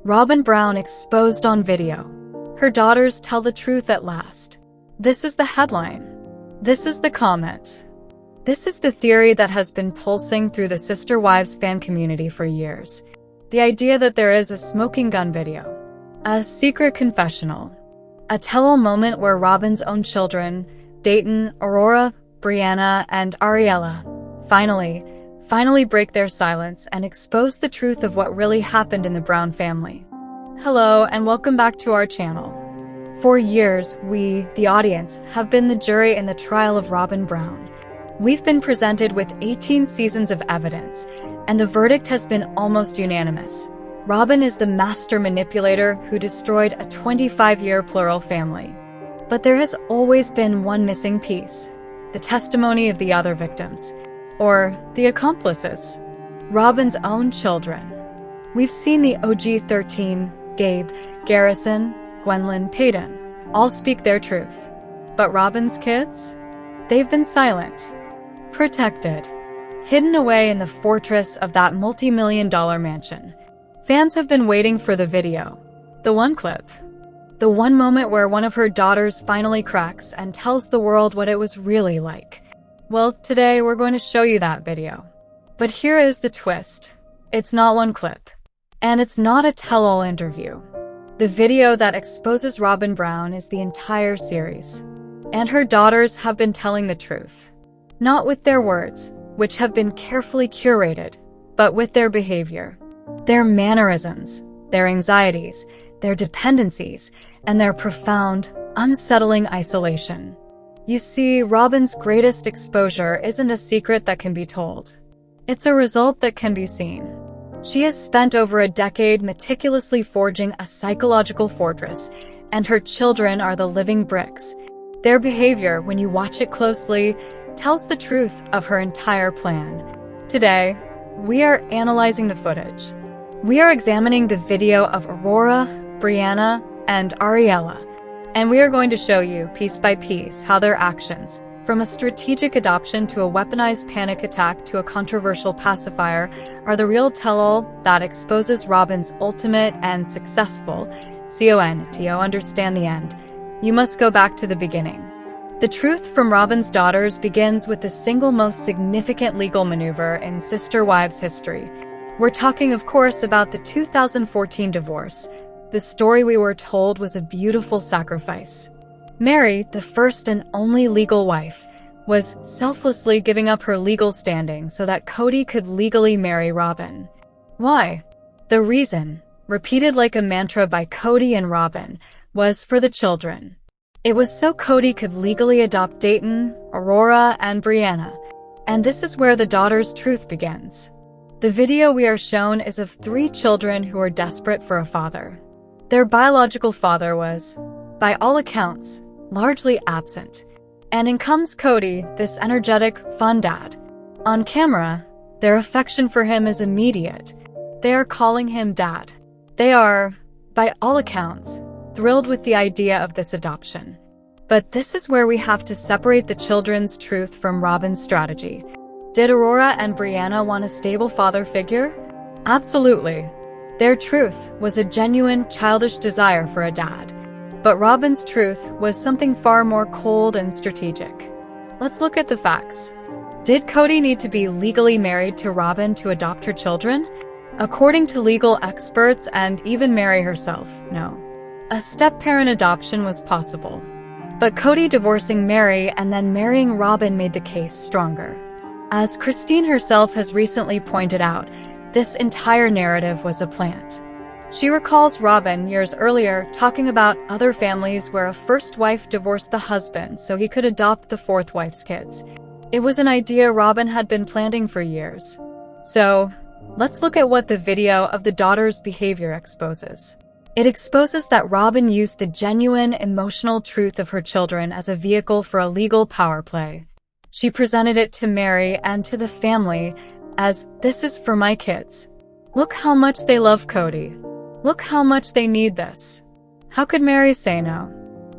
Robyn Brown exposed on video. Her daughters tell the truth at last. This is the headline. This is the comment. This is the theory that has been pulsing through the Sister Wives fan community for years. The idea that there is a smoking gun video, a secret confessional, a tell-all moment where Robyn's own children, Dayton, Aurora, Brianna, and Ariella, finally break their silence and expose the truth of what really happened in the Brown family. Hello, and welcome back to our channel. For years, we, the audience, have been the jury in the trial of Robyn Brown. We've been presented with 18 seasons of evidence, and the verdict has been almost unanimous. Robyn is the master manipulator who destroyed a 25-year plural family. But there has always been one missing piece: the testimony of the other victims, or the accomplices, Robyn's own children. We've seen the OG 13, Gabe, Garrison, Gwendolyn, Peyton, all speak their truth. But Robyn's kids? They've been silent, protected, hidden away in the fortress of that multi-million-dollar mansion. Fans have been waiting for the video, the one clip, the one moment where one of her daughters finally cracks and tells the world what it was really like. Well, today we're going to show you that video. But here is the twist. It's not one clip, and it's not a tell-all interview. The video that exposes Robyn Brown is the entire series. And her daughters have been telling the truth. Not with their words, which have been carefully curated, but with their behavior. Their mannerisms, their anxieties, their dependencies, and their profound, unsettling isolation. You see, Robyn's greatest exposure isn't a secret that can be told. It's a result that can be seen. She has spent over a decade meticulously forging a psychological fortress, and her children are the living bricks. Their behavior, when you watch it closely, tells the truth of her entire plan. Today, we are analyzing the footage. We are examining the video of Aurora, Brianna, and Ariella, and we are going to show you, piece by piece, how their actions, from a strategic adoption to a weaponized panic attack to a controversial pacifier, are the real tell-all that exposes Robyn's ultimate and successful CONTO understand the end. You must go back to the beginning. The truth from Robyn's daughters begins with the single most significant legal maneuver in Sister Wives history. We're talking, of course, about the 2014 divorce. The story we were told was a beautiful sacrifice. Mary, the first and only legal wife, was selflessly giving up her legal standing so that Kody could legally marry Robyn. Why? The reason, repeated like a mantra by Kody and Robyn, was for the children. It was so Kody could legally adopt Dayton, Aurora, and Brianna. And this is where the daughters' truth begins. The video we are shown is of 3 children who are desperate for a father. Their biological father was, by all accounts, largely absent. And in comes Kody, this energetic, fun dad. On camera, their affection for him is immediate. They are calling him dad. They are, by all accounts, thrilled with the idea of this adoption. But this is where we have to separate the children's truth from Robyn's strategy. Did Aurora and Brianna want a stable father figure? Absolutely. Their truth was a genuine, childish desire for a dad. But Robyn's truth was something far more cold and strategic. Let's look at the facts. Did Kody need to be legally married to Robyn to adopt her children? According to legal experts and even Mary herself, no. A step-parent adoption was possible. But Kody divorcing Mary and then marrying Robyn made the case stronger. As Christine herself has recently pointed out, this entire narrative was a plant. She recalls Robyn years earlier talking about other families where a first wife divorced the husband so he could adopt the fourth wife's kids. It was an idea Robyn had been planning for years. So, let's look at what the video of the daughter's behavior exposes. It exposes that Robyn used the genuine, emotional truth of her children as a vehicle for a legal power play. She presented it to Mary and to the family as, "This is for my kids. Look how much they love Kody. Look how much they need this." How could Mary say no?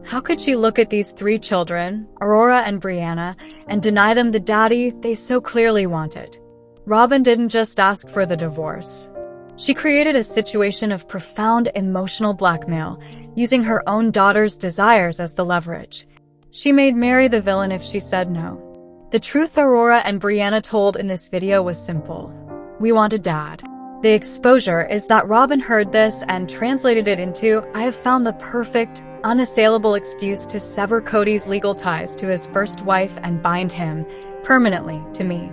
How could she look at these 3 children, Aurora and Brianna, and deny them the daddy they so clearly wanted? Robyn didn't just ask for the divorce. She created a situation of profound emotional blackmail, using her own daughter's desires as the leverage. She made Mary the villain if she said no. The truth Aurora and Brianna told in this video was simple. We want a dad. The exposure is that Robyn heard this and translated it into, I have found the perfect, unassailable excuse to sever Kody's legal ties to his first wife and bind him, permanently, to me.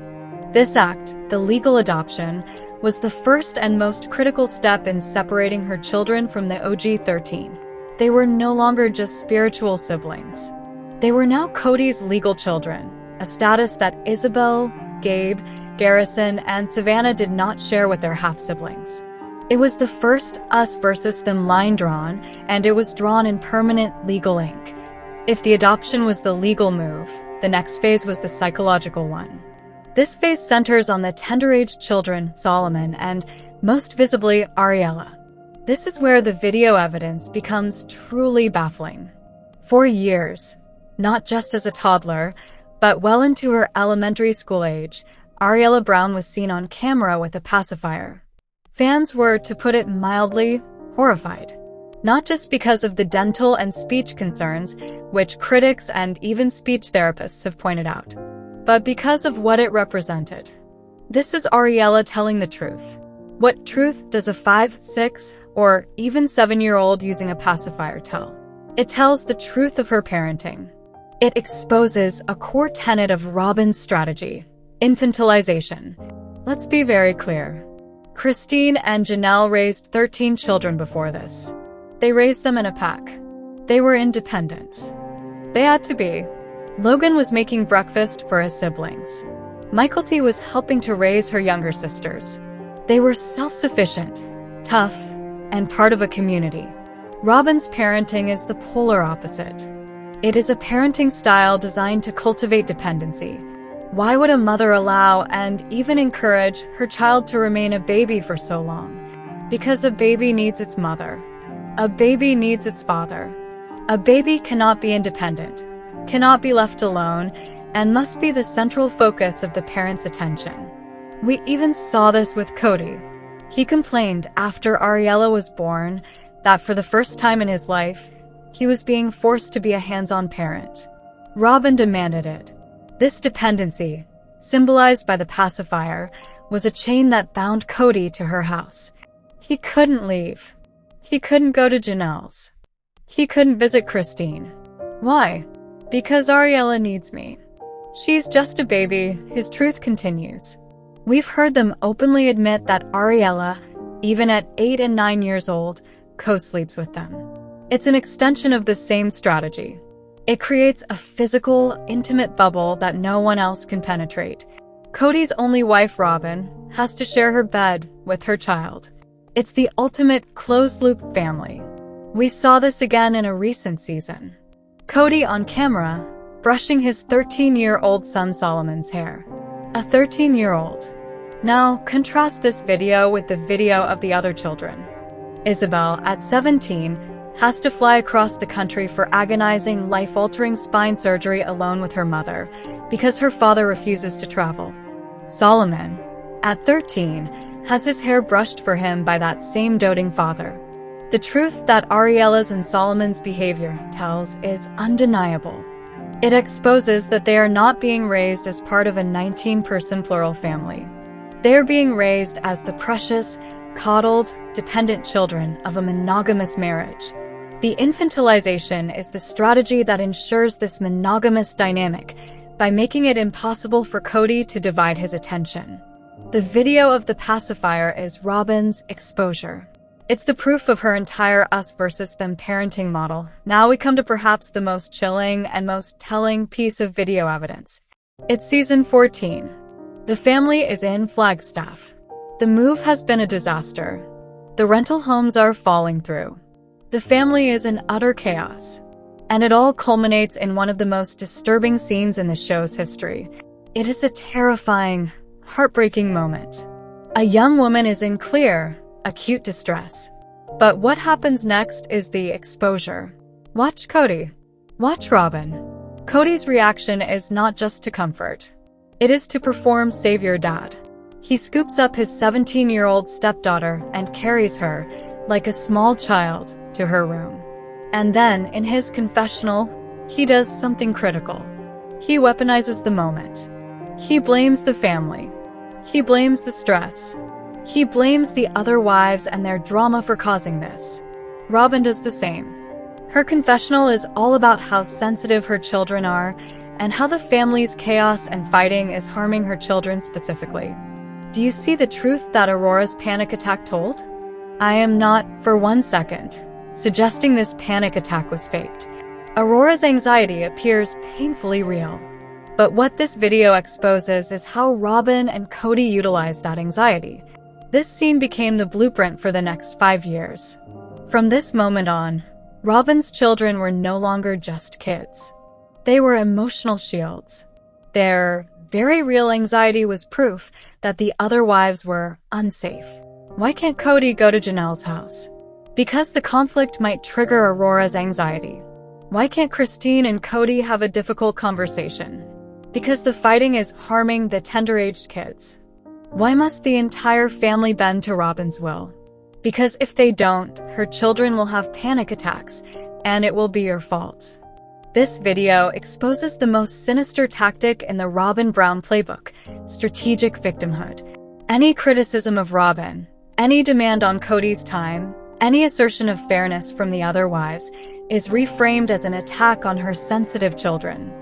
This act, the legal adoption, was the first and most critical step in separating her children from the OG-13. They were no longer just spiritual siblings. They were now Kody's legal children, a status that Isabel, Gabe, Garrison, and Savannah did not share with their half-siblings. It was the first us versus them line drawn, and it was drawn in permanent legal ink. If the adoption was the legal move, the next phase was the psychological one. This phase centers on the tender-aged children, Solomon, and, most visibly, Ariella. This is where the video evidence becomes truly baffling. For years, not just as a toddler, but well into her elementary school age, Ariella Brown was seen on camera with a pacifier. Fans were, to put it mildly, horrified. Not just because of the dental and speech concerns, which critics and even speech therapists have pointed out, but because of what it represented. This is Ariella telling the truth. What truth does a 5, 6, or even 7-year-old using a pacifier tell? It tells the truth of her parenting. It exposes a core tenet of Robyn's strategy: infantilization. Let's be very clear. Christine and Janelle raised 13 children before this. They raised them in a pack. They were independent. They had to be. Logan was making breakfast for his siblings. Mykelti was helping to raise her younger sisters. They were self-sufficient, tough, and part of a community. Robyn's parenting is the polar opposite. It is a parenting style designed to cultivate dependency. Why would a mother allow and even encourage her child to remain a baby for so long? Because a baby needs its mother. A baby needs its father. A baby cannot be independent, cannot be left alone, and must be the central focus of the parent's attention. We even saw this with Kody. He complained after Ariella was born that for the first time in his life, he was being forced to be a hands-on parent. Robyn demanded it. This dependency, symbolized by the pacifier, was a chain that bound Kody to her house. He couldn't leave. He couldn't go to Janelle's. He couldn't visit Christine. Why? Because Ariella needs me. She's just a baby, his truth continues. We've heard them openly admit that Ariella, even at 8 and 9 years old, co-sleeps with them. It's an extension of the same strategy. It creates a physical, intimate bubble that no one else can penetrate. Kody's only wife, Robyn, has to share her bed with her child. It's the ultimate closed-loop family. We saw this again in a recent season. Kody on camera, brushing his 13-year-old son Solomon's hair. A 13-year-old. Now, contrast this video with the video of the other children. Isabel, at 17, has to fly across the country for agonizing, life-altering spine surgery alone with her mother, because her father refuses to travel. Solomon, at 13, has his hair brushed for him by that same doting father. The truth that Ariella's and Solomon's behavior tells is undeniable. It exposes that they are not being raised as part of a 19-person plural family. They are being raised as the precious, coddled, dependent children of a monogamous marriage. The infantilization is the strategy that ensures this monogamous dynamic by making it impossible for Kody to divide his attention. The video of the pacifier is Robyn's exposure. It's the proof of her entire us versus them parenting model. Now we come to perhaps the most chilling and most telling piece of video evidence. It's season 14. The family is in Flagstaff. The move has been a disaster. The rental homes are falling through. The family is in utter chaos. And it all culminates in one of the most disturbing scenes in the show's history. It is a terrifying, heartbreaking moment. A young woman is in clear, acute distress. But what happens next is the exposure. Watch Kody. Watch Robyn. Kody's reaction is not just to comfort. It is to perform savior dad. He scoops up his 17-year-old stepdaughter and carries her, like a small child, to her room. And then, in his confessional, he does something critical. He weaponizes the moment. He blames the family. He blames the stress. He blames the other wives and their drama for causing this. Robyn does the same. Her confessional is all about how sensitive her children are and how the family's chaos and fighting is harming her children specifically. Do you see the truth that Aurora's panic attack told? I am not, for 1 second, suggesting this panic attack was faked. Aurora's anxiety appears painfully real. But what this video exposes is how Robyn and Kody utilized that anxiety. This scene became the blueprint for the next 5 years. From this moment on, Robyn's children were no longer just kids. They were emotional shields. Their very real anxiety was proof that the other wives were unsafe. Why can't Kody go to Janelle's house? Because the conflict might trigger Aurora's anxiety. Why can't Christine and Kody have a difficult conversation? Because the fighting is harming the tender-aged kids. Why must the entire family bend to Robyn's will? Because if they don't, her children will have panic attacks, and it will be your fault. This video exposes the most sinister tactic in the Robyn Brown playbook, strategic victimhood. Any criticism of Robyn, any demand on Kody's time, any assertion of fairness from the other wives is reframed as an attack on her sensitive children.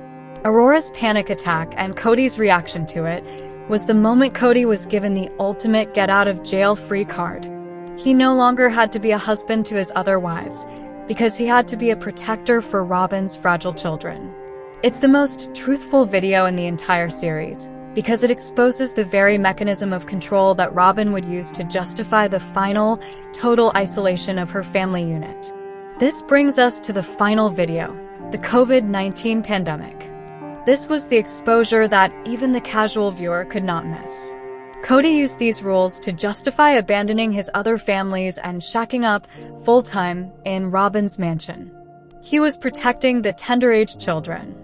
Aurora's panic attack and Kody's reaction to it was the moment Kody was given the ultimate get-out-of-jail-free card. He no longer had to be a husband to his other wives, because he had to be a protector for Robyn's fragile children. It's the most truthful video in the entire series, because it exposes the very mechanism of control that Robyn would use to justify the final, total isolation of her family unit. This brings us to the final video, the COVID-19 pandemic. This was the exposure that even the casual viewer could not miss. Kody used these rules to justify abandoning his other families and shacking up full-time in Robyn's mansion. He was protecting the tender-aged children.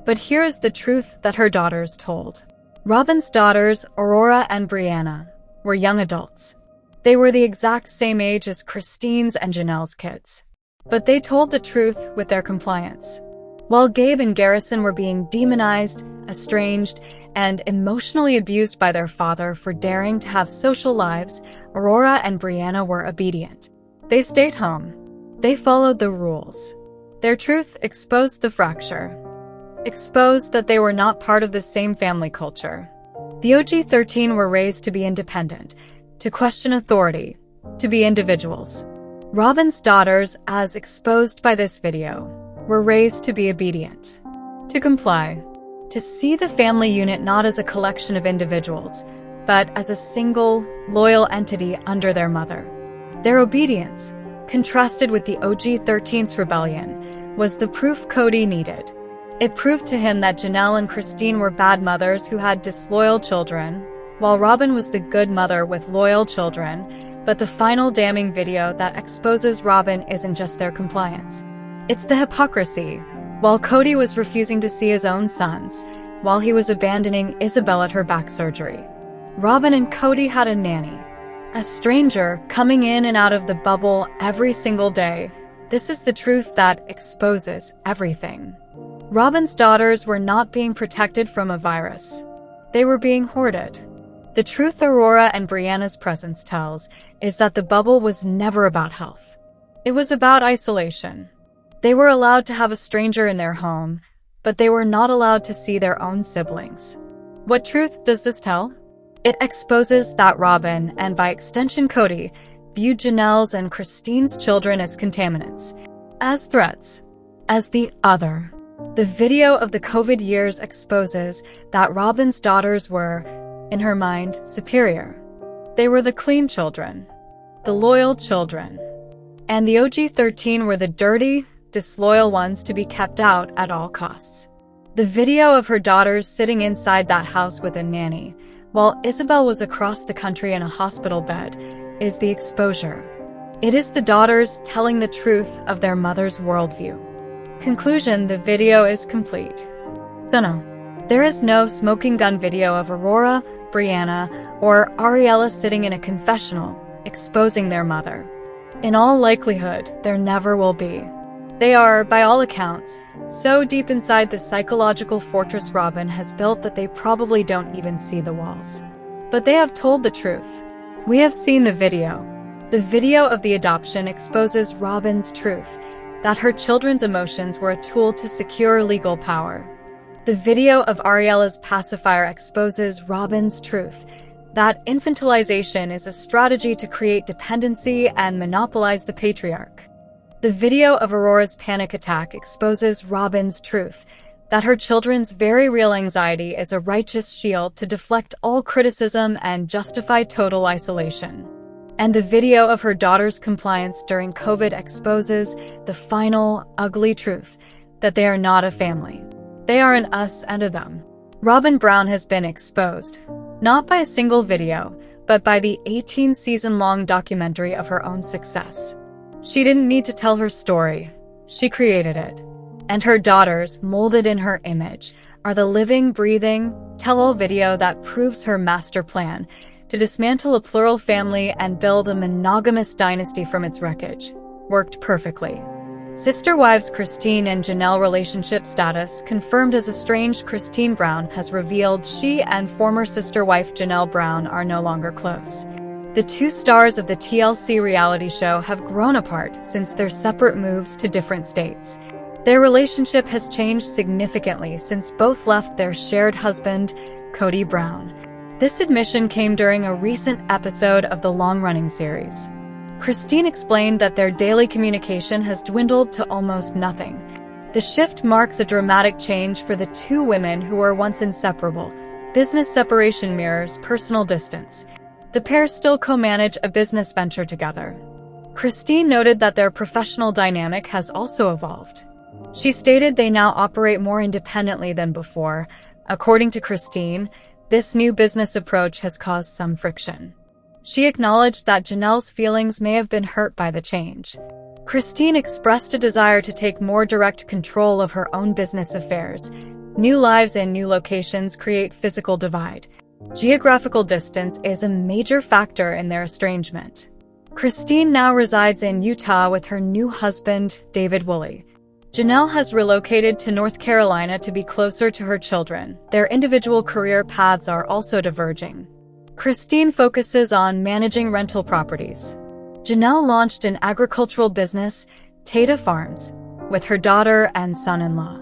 But here is the truth that her daughters told. Robyn's daughters, Aurora and Brianna, were young adults. They were the exact same age as Christine's and Janelle's kids. But they told the truth with their compliance. While Gabe and Garrison were being demonized, estranged, and emotionally abused by their father for daring to have social lives, Aurora and Brianna were obedient. They stayed home. They followed the rules. Their truth exposed the fracture. Exposed that they were not part of the same family culture. The OG-13 were raised to be independent, to question authority, to be individuals. Robyn's daughters, as exposed by this video, were raised to be obedient, to comply, to see the family unit not as a collection of individuals, but as a single, loyal entity under their mother. Their obedience, contrasted with the OG-13's rebellion, was the proof Kody needed. It proved to him that Janelle and Christine were bad mothers who had disloyal children, while Robyn was the good mother with loyal children, but the final damning video that exposes Robyn isn't just their compliance. It's the hypocrisy. While Kody was refusing to see his own sons, while he was abandoning Isabel at her back surgery, Robyn and Kody had a nanny. A stranger coming in and out of the bubble every single day. This is the truth that exposes everything. Robyn's daughters were not being protected from a virus. They were being hoarded. The truth Aurora and Brianna's presence tells is that the bubble was never about health. It was about isolation. They were allowed to have a stranger in their home, but they were not allowed to see their own siblings. What truth does this tell? It exposes that Robyn, and by extension Kody, viewed Janelle's and Christine's children as contaminants, as threats, as the other. The video of the COVID years exposes that Robyn's daughters were, in her mind, superior. They were the clean children, the loyal children, and the OG-13 were the dirty, disloyal ones to be kept out at all costs. The video of her daughters sitting inside that house with a nanny, while Isabel was across the country in a hospital bed, is the exposure. It is the daughters telling the truth of their mother's worldview. Conclusion: the video is complete. So no, there is no smoking gun video of Aurora, Brianna, or Ariella sitting in a confessional, exposing their mother. In all likelihood, there never will be. They are, by all accounts, so deep inside the psychological fortress Robyn has built that they probably don't even see the walls. But they have told the truth. We have seen the video. The video of the adoption exposes Robyn's truth, that her children's emotions were a tool to secure legal power. The video of Ariella's pacifier exposes Robyn's truth, that infantilization is a strategy to create dependency and monopolize the patriarch. The video of Aurora's panic attack exposes Robyn's truth, that her children's very real anxiety is a righteous shield to deflect all criticism and justify total isolation. And the video of her daughter's compliance during COVID exposes the final, ugly truth, that they are not a family. They are an us and a them. Robyn Brown has been exposed, not by a single video, but by the 18-season-long documentary of her own success. She didn't need to tell her story. She created it. And her daughters, molded in her image, are the living, breathing, tell-all video that proves her master plan to dismantle a plural family and build a monogamous dynasty from its wreckage. Worked perfectly. Sister wives Christine and Janelle relationship status confirmed as estranged. Christine Brown has revealed she and former sister wife Janelle Brown are no longer close. The two stars of the TLC reality show have grown apart since their separate moves to different states. Their relationship has changed significantly since both left their shared husband, Kody Brown. This admission came during a recent episode of the long-running series. Christine explained that their daily communication has dwindled to almost nothing. The shift marks a dramatic change for the two women who were once inseparable. Business separation mirrors personal distance. The pair still co-manage a business venture together. Christine noted that their professional dynamic has also evolved. She stated they now operate more independently than before. According to Christine, this new business approach has caused some friction. She acknowledged that Janelle's feelings may have been hurt by the change. Christine expressed a desire to take more direct control of her own business affairs. New lives and new locations create physical divide. Geographical distance is a major factor in their estrangement. Christine now resides in Utah with her new husband, David Woolley. Janelle has relocated to North Carolina to be closer to her children. Their individual career paths are also diverging. Christine focuses on managing rental properties. Janelle launched an agricultural business, Tata Farms, with her daughter and son-in-law.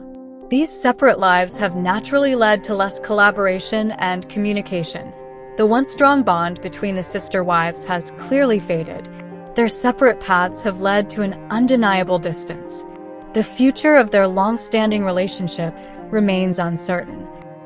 These separate lives have naturally led to less collaboration and communication. The once strong bond between the sister wives has clearly faded. Their separate paths have led to an undeniable distance. The future of their long-standing relationship remains uncertain.